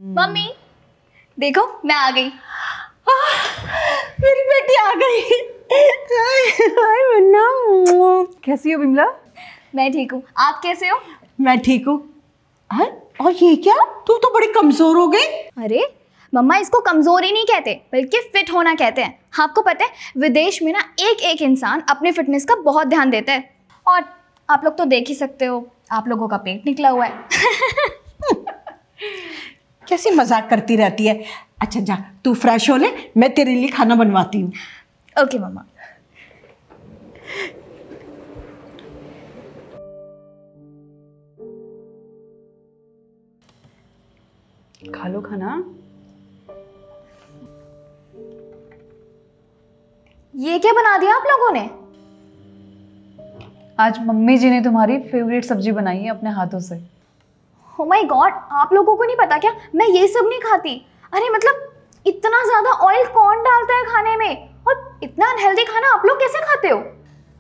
Mummy देखो मैं आ गई। मेरी बेटी आ गई। हाय मुन्ना, कैसी हो बिमला? मैं ठीक हूँ, आप कैसे हो? मैं ठीक हूँ। और ये क्या, तू तो बड़ी कमजोर हो गई। अरे मम्मा, इसको कमजोरी नहीं कहते बल्कि फिट होना कहते हैं। आपको पता है विदेश में ना एक एक इंसान अपने फिटनेस का बहुत ध्यान देता है, और आप लोग तो देख ही सकते हो, आप लोगों का पेट निकला हुआ है। कैसी मजाक करती रहती है। अच्छा जा, तू फ्रेश हो ले, मैं तेरे लिए खाना बनवाती हूँ। ओके मम्मा। खा लो खाना। ये क्या बना दिया आप लोगों ने? आज मम्मी जी ने तुम्हारी फेवरेट सब्जी बनाई है अपने हाथों से। Oh my God, आप लोगों को नहीं पता क्या, मैं ये सब नहीं खाती। अरे मतलब इतना ज्यादा ऑयल कौन डालता है खाने में, और इतना अनहेल्दी खाना आप लोग कैसे खाते हो?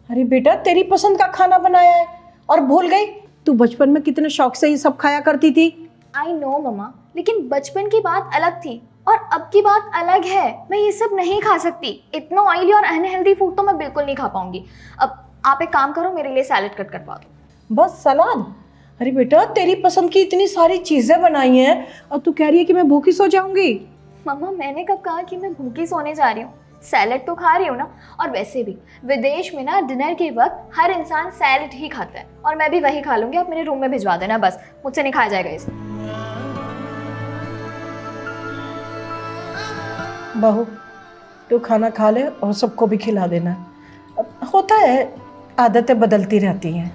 अरे बेटा, तेरी पसंद का खाना बनाया है और भूल गई? तू बचपन में कितने शौक से ये सब खाया करती थी। आई नो मम्मा, लेकिन बचपन की बात अलग थी और अब की बात अलग है। मैं ये सब नहीं खा सकती, इतना ऑयली और अनहेल्दी फूड तो मैं बिल्कुल नहीं खा पाऊंगी। अब आप एक काम करो, मेरे लिए सैलेड कट करवा दो। बस सलाद? अरे बेटा, तेरी पसंद की इतनी सारी चीजें बनाई हैं और तू कह रही है कि मैं भूखी सो जाऊंगी। मम्मा मैंने कब कहा कि मैं भूखी सोने जा रही हूँ? सैलेड तो खा रही हूँ ना। और वैसे भी विदेश में ना डिनर के वक्त हर इंसान सैलेड ही खाता है, और मैं भी वही खा लूंगी। आप मेरे रूम में भिजवा देना, बस मुझसे नहीं खाया जाएगा इसे। बहू, तू खाना खा ले और सबको भी खिला देना। अब होता है, आदतें बदलती रहती हैं।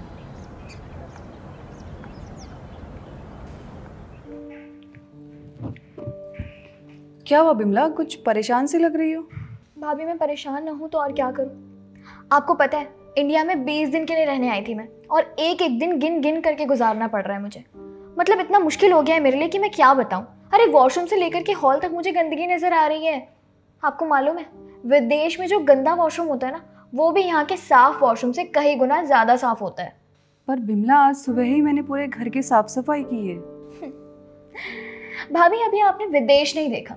क्या हुआ बिमला, कुछ परेशान सी लग रही हो? भाभी मैं परेशान ना हूँ तो और क्या करूँ। आपको पता है इंडिया में 20 दिन के लिए रहने आई थी मैं, और एक एक दिन गिन गिन करके गुजारना पड़ रहा है मुझे। मतलब इतना मुश्किल हो गया है मेरे लिए कि मैं क्या बताऊँ। अरे वॉशरूम से लेकर के हॉल तक मुझे गंदगी नजर आ रही है। आपको मालूम है विदेश में जो गंदा वॉशरूम होता है ना, वो भी यहाँ के साफ वॉशरूम से कई गुना ज़्यादा साफ होता है। पर बिमला, आज सुबह ही मैंने पूरे घर की साफ सफाई की है। भाभी अभी आपने विदेश नहीं देखा,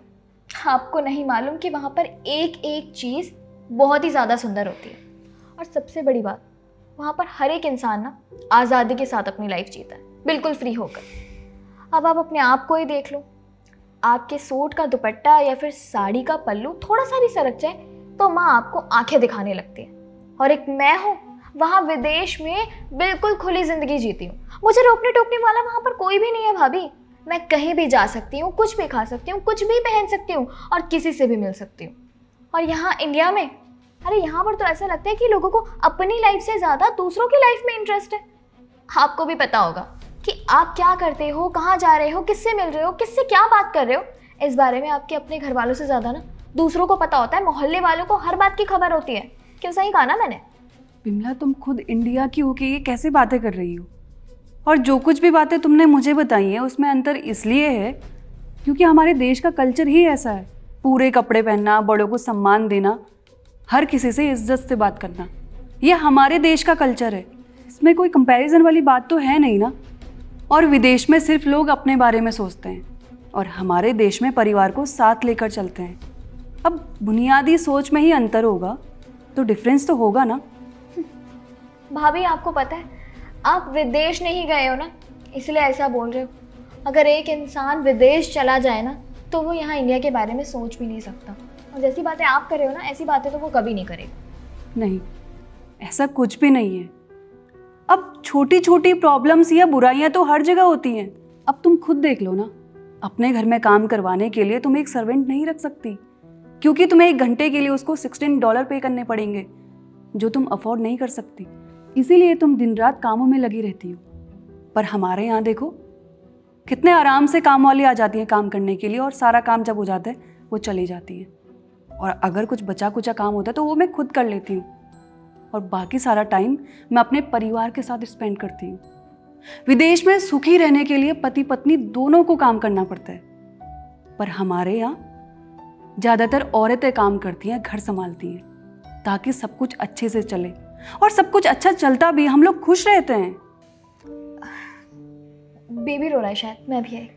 आपको नहीं मालूम कि वहाँ पर एक एक चीज़ बहुत ही ज़्यादा सुंदर होती है। और सबसे बड़ी बात, वहाँ पर हर एक इंसान ना आज़ादी के साथ अपनी लाइफ जीता है, बिल्कुल फ्री होकर। अब आप अपने आप को ही देख लो, आपके सूट का दुपट्टा या फिर साड़ी का पल्लू थोड़ा सा भी सरक जाए तो माँ आपको आंखें दिखाने लगती है। और एक मैं हूँ वहाँ विदेश में बिल्कुल खुली ज़िंदगी जीती हूँ। मुझे रोकने टोकने वाला वहाँ पर कोई भी नहीं है भाभी। मैं कहीं भी जा सकती हूँ, कुछ भी खा सकती हूँ, कुछ भी पहन सकती हूँ, और किसी से भी मिल सकती हूँ। और यहाँ इंडिया में, अरे यहाँ पर तो ऐसा लगता है कि लोगों को अपनी लाइफ से ज़्यादा दूसरों की लाइफ में इंटरेस्ट है। आपको भी पता होगा कि आप क्या करते हो, कहाँ जा रहे हो, किससे मिल रहे हो, किससे क्या बात कर रहे हो, इस बारे में आपके अपने घर वालों से ज़्यादा ना दूसरों को पता होता है। मोहल्ले वालों को हर बात की खबर होती है। क्यों, सही कहा ना मैंने? बिमला, तुम खुद इंडिया की होके ये कैसे बातें कर रही हो? और जो कुछ भी बातें तुमने मुझे बताई हैं उसमें अंतर इसलिए है क्योंकि हमारे देश का कल्चर ही ऐसा है। पूरे कपड़े पहनना, बड़ों को सम्मान देना, हर किसी से इज्जत से बात करना, ये हमारे देश का कल्चर है। इसमें कोई कंपैरिजन वाली बात तो है नहीं ना। और विदेश में सिर्फ लोग अपने बारे में सोचते हैं, और हमारे देश में परिवार को साथ लेकर चलते हैं। अब बुनियादी सोच में ही अंतर होगा तो डिफरेंस तो होगा ना। भाभी आपको पता है आप विदेश नहीं गए हो ना, इसलिए ऐसा बोल रहे हो। अगर एक इंसान विदेश चला जाए ना तो वो यहाँ इंडिया के बारे में सोच भी नहीं सकता। और जैसी बातें आप कर रहे हो ना, ऐसी बातें तो वो कभी नहीं करेगा। नहीं, ऐसा कुछ भी नहीं है। अब छोटी छोटी प्रॉब्लम्स या बुराइयां तो हर जगह होती हैं। अब तुम खुद देख लो ना, अपने घर में काम करवाने के लिए तुम एक सर्वेंट नहीं रख सकती, क्योंकि तुम्हें 1 घंटे के लिए उसको $16 पे करने पड़ेंगे, जो तुम अफोर्ड नहीं कर सकती। इसीलिए तुम दिन रात कामों में लगी रहती हो। पर हमारे यहाँ देखो, कितने आराम से काम वाली आ जाती हैं काम करने के लिए, और सारा काम जब हो जाता है वो चली जाती हैं। और अगर कुछ बचा कुचा काम होता है तो वो मैं खुद कर लेती हूँ, और बाकी सारा टाइम मैं अपने परिवार के साथ स्पेंड करती हूँ। विदेश में सुखी रहने के लिए पति पत्नी दोनों को काम करना पड़ता है, पर हमारे यहाँ ज़्यादातर औरतें काम करती हैं, घर संभालती हैं, ताकि सब कुछ अच्छे से चले। और सब कुछ अच्छा चलता भी, हम लोग खुश रहते हैं। बेबी रो रहा है शायद, मैं भी आई।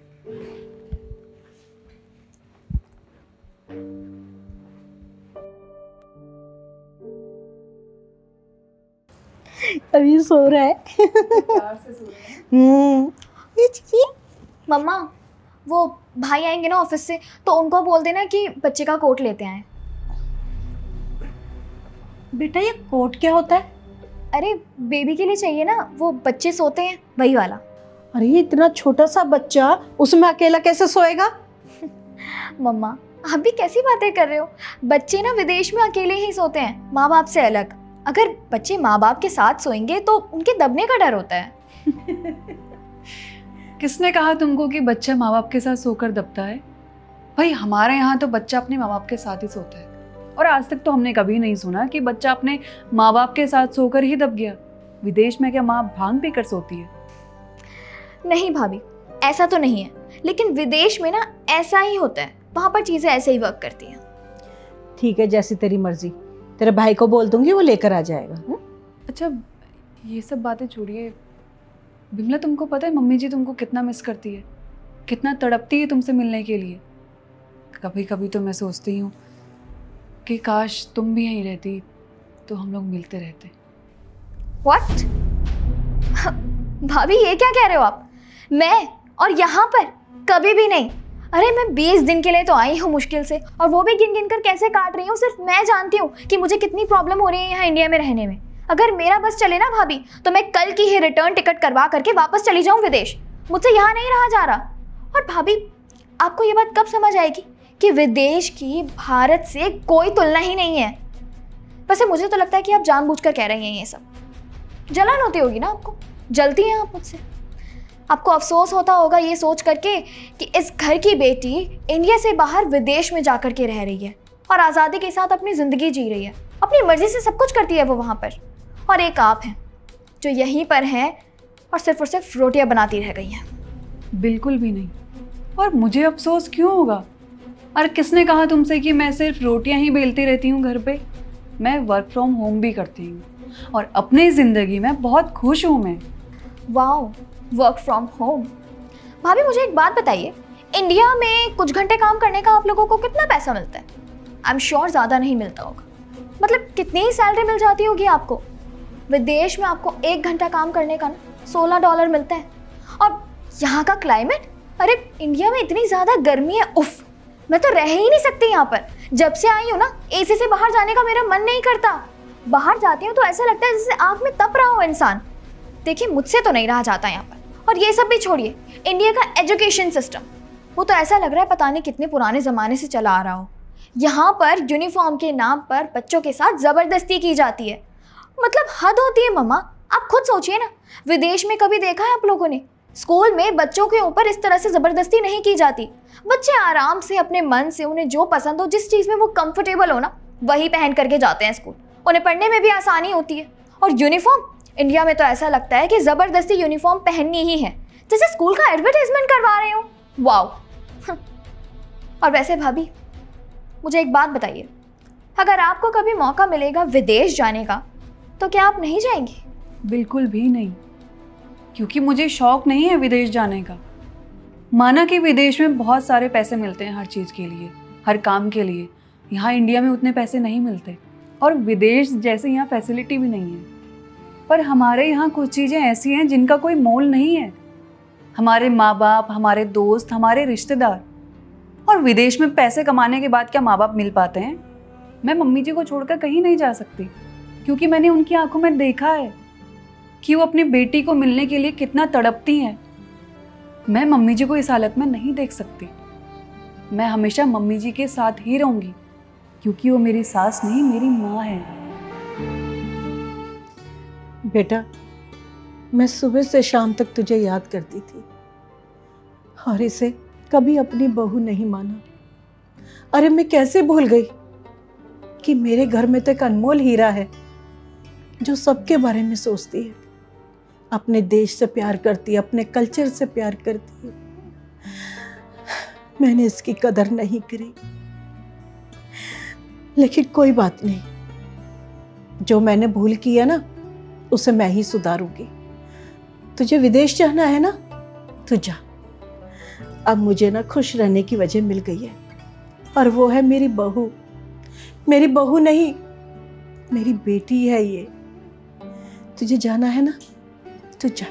अभी सो रहा है। मम्मा, वो भाई आएंगे ना ऑफिस से, तो उनको बोल देना कि बच्चे का कोट लेते आए। बेटा ये कोट क्या होता है? अरे बेबी के लिए चाहिए ना, वो बच्चे सोते हैं वही वाला। अरे ये इतना छोटा सा बच्चा उसमें अकेला कैसे सोएगा? मम्मा आप भी कैसी बातें कर रहे हो? बच्चे ना विदेश में अकेले ही सोते हैं, माँ बाप से अलग। अगर बच्चे माँ बाप के साथ सोएंगे तो उनके दबने का डर होता है। किसने कहा तुमको कि बच्चा माँ बाप के साथ सोकर दबता है? भाई हमारे यहाँ तो बच्चा अपने माँ बाप के साथ ही सोता है, और आज तक तो हमने कभी नहीं सुना कि बच्चा अपने माँ बाप के साथ सोकर ही दब गया। विदेश में क्या माँ भांग पीकर सोती है? नहीं भाभी, ऐसा तो नहीं है, लेकिन विदेश में ना ऐसा ही होता है, वहाँ पर चीज़ें ऐसे ही वर्क करती हैं। ठीक है, जैसी तेरी मर्जी। तेरे भाई को बोल दूंगी, वो लेकर आ जाएगा। अच्छा ये सब बातें छोड़िए, बिमला तुमको पता है मम्मी जी तुमको कितना मिस करती है, कितना तड़पती है तुमसे मिलने के लिए। कभी कभी तो मैं सोचती हूँ कि काश तुम भी यहीं रहती तो हम लोग मिलते रहते। What? भाभी ये क्या कह रहे हो आप? मैं और यहाँ पर कभी भी नहीं। अरे मैं 20 दिन के लिए तो आई हूँ मुश्किल से, और वो भी गिन गिन कर कैसे काट रही हूँ सिर्फ मैं जानती हूँ कि मुझे कितनी प्रॉब्लम हो रही है यहाँ इंडिया में रहने में। अगर मेरा बस चले ना भाभी, तो मैं कल की ही रिटर्न टिकट करवा करके वापस चली जाऊँ विदेश। मुझसे यहाँ नहीं रहा जा रहा। और भाभी आपको ये बात कब समझ आएगी कि विदेश की भारत से कोई तुलना ही नहीं है। वैसे मुझे तो लगता है कि आप जानबूझकर कह रही हैं ये सब। जलन होती होगी ना आपको, जलती हैं आप मुझसे। आपको अफसोस होता होगा ये सोच करके कि इस घर की बेटी इंडिया से बाहर विदेश में जाकर के रह रही है और आज़ादी के साथ अपनी ज़िंदगी जी रही है, अपनी मर्जी से सब कुछ करती है वो वहाँ पर। और एक आप हैं जो यहीं पर हैं और सिर्फ रोटियां बनाती रह गई हैं। बिल्कुल भी नहीं। और मुझे अफसोस क्यों होगा? और किसने कहा तुमसे कि मैं सिर्फ रोटियां ही बेलती रहती हूँ घर पे? मैं वर्क फ्रॉम होम भी करती हूँ और अपनी ज़िंदगी में बहुत खुश हूँ मैं। Wow, work from home. भाभी मुझे एक बात बताइए, इंडिया में कुछ घंटे काम करने का आप लोगों को कितना पैसा मिलता है? आई एम श्योर ज़्यादा नहीं मिलता होगा। मतलब कितनी ही सैलरी मिल जाती होगी आपको? विदेश में आपको 1 घंटा काम करने का ना $16 मिलता है। और यहाँ का क्लाइमेट, अरे इंडिया में इतनी ज़्यादा गर्मी है, उफ, मैं तो रह ही नहीं सकती यहाँ पर। जब से आई हूँ ना एसी से बाहर जाने का मेरा मन नहीं करता। बाहर जाती हूँ तो ऐसा लगता है जैसे आग में तप रहा हो इंसान। देखिए मुझसे तो नहीं रहा जाता यहाँ पर। और ये सब भी छोड़िए, इंडिया का एजुकेशन सिस्टम, वो तो ऐसा लग रहा है पता नहीं कितने पुराने ज़माने से चला आ रहा हो। यहाँ पर यूनिफॉर्म के नाम पर बच्चों के साथ ज़बरदस्ती की जाती है। मतलब हद होती है मम्मा। आप खुद सोचिए ना, विदेश में कभी देखा है आप लोगों ने? स्कूल में बच्चों के ऊपर इस तरह से ज़बरदस्ती नहीं की जाती। बच्चे आराम से अपने मन से उन्हें जो पसंद हो, जिस चीज़ में वो कंफर्टेबल हो ना, वही पहन करके जाते हैं स्कूल। उन्हें पढ़ने में भी आसानी होती है। और यूनिफॉर्म, इंडिया में तो ऐसा लगता है कि ज़बरदस्ती यूनिफॉर्म पहननी ही है, जैसे स्कूल का एडवर्टाइजमेंट करवा रहे हो। वाओ। और वैसे भाभी मुझे एक बात बताइए, अगर आपको कभी मौका मिलेगा विदेश जाने का तो क्या आप नहीं जाएंगी? बिल्कुल भी नहीं, क्योंकि मुझे शौक नहीं है विदेश जाने का। माना कि विदेश में बहुत सारे पैसे मिलते हैं हर चीज़ के लिए, हर काम के लिए। यहाँ इंडिया में उतने पैसे नहीं मिलते और विदेश जैसे यहाँ फैसिलिटी भी नहीं है। पर हमारे यहाँ कुछ चीज़ें ऐसी हैं जिनका कोई मोल नहीं है। हमारे माँ बाप, हमारे दोस्त, हमारे रिश्तेदार। और विदेश में पैसे कमाने के बाद क्या माँ बाप मिल पाते हैं? मैं मम्मी जी को छोड़कर कहीं नहीं जा सकती, क्योंकि मैंने उनकी आंखों में देखा है कि वो अपनी बेटी को मिलने के लिए कितना तड़पती हैं। मैं मम्मी जी को इस हालत में नहीं देख सकती। मैं हमेशा मम्मी जी के साथ ही रहूंगी, क्योंकि वो मेरी सास नहीं, मेरी माँ है। बेटा, मैं सुबह से शाम तक तुझे याद करती थी और इसे कभी अपनी बहू नहीं माना। अरे मैं कैसे भूल गई कि मेरे घर में तो एक अनमोल हीरा है जो सबके बारे में सोचती है, अपने देश से प्यार करती है, अपने कल्चर से प्यार करती है। मैंने इसकी कदर नहीं करी, लेकिन कोई बात नहीं, जो मैंने भूल की है ना उसे मैं ही सुधारूंगी। तुझे विदेश जाना है ना, तू जा। अब मुझे ना खुश रहने की वजह मिल गई है, और वो है मेरी बहू। मेरी बहू नहीं, मेरी बेटी है ये। तुझे जाना है ना, तू जा।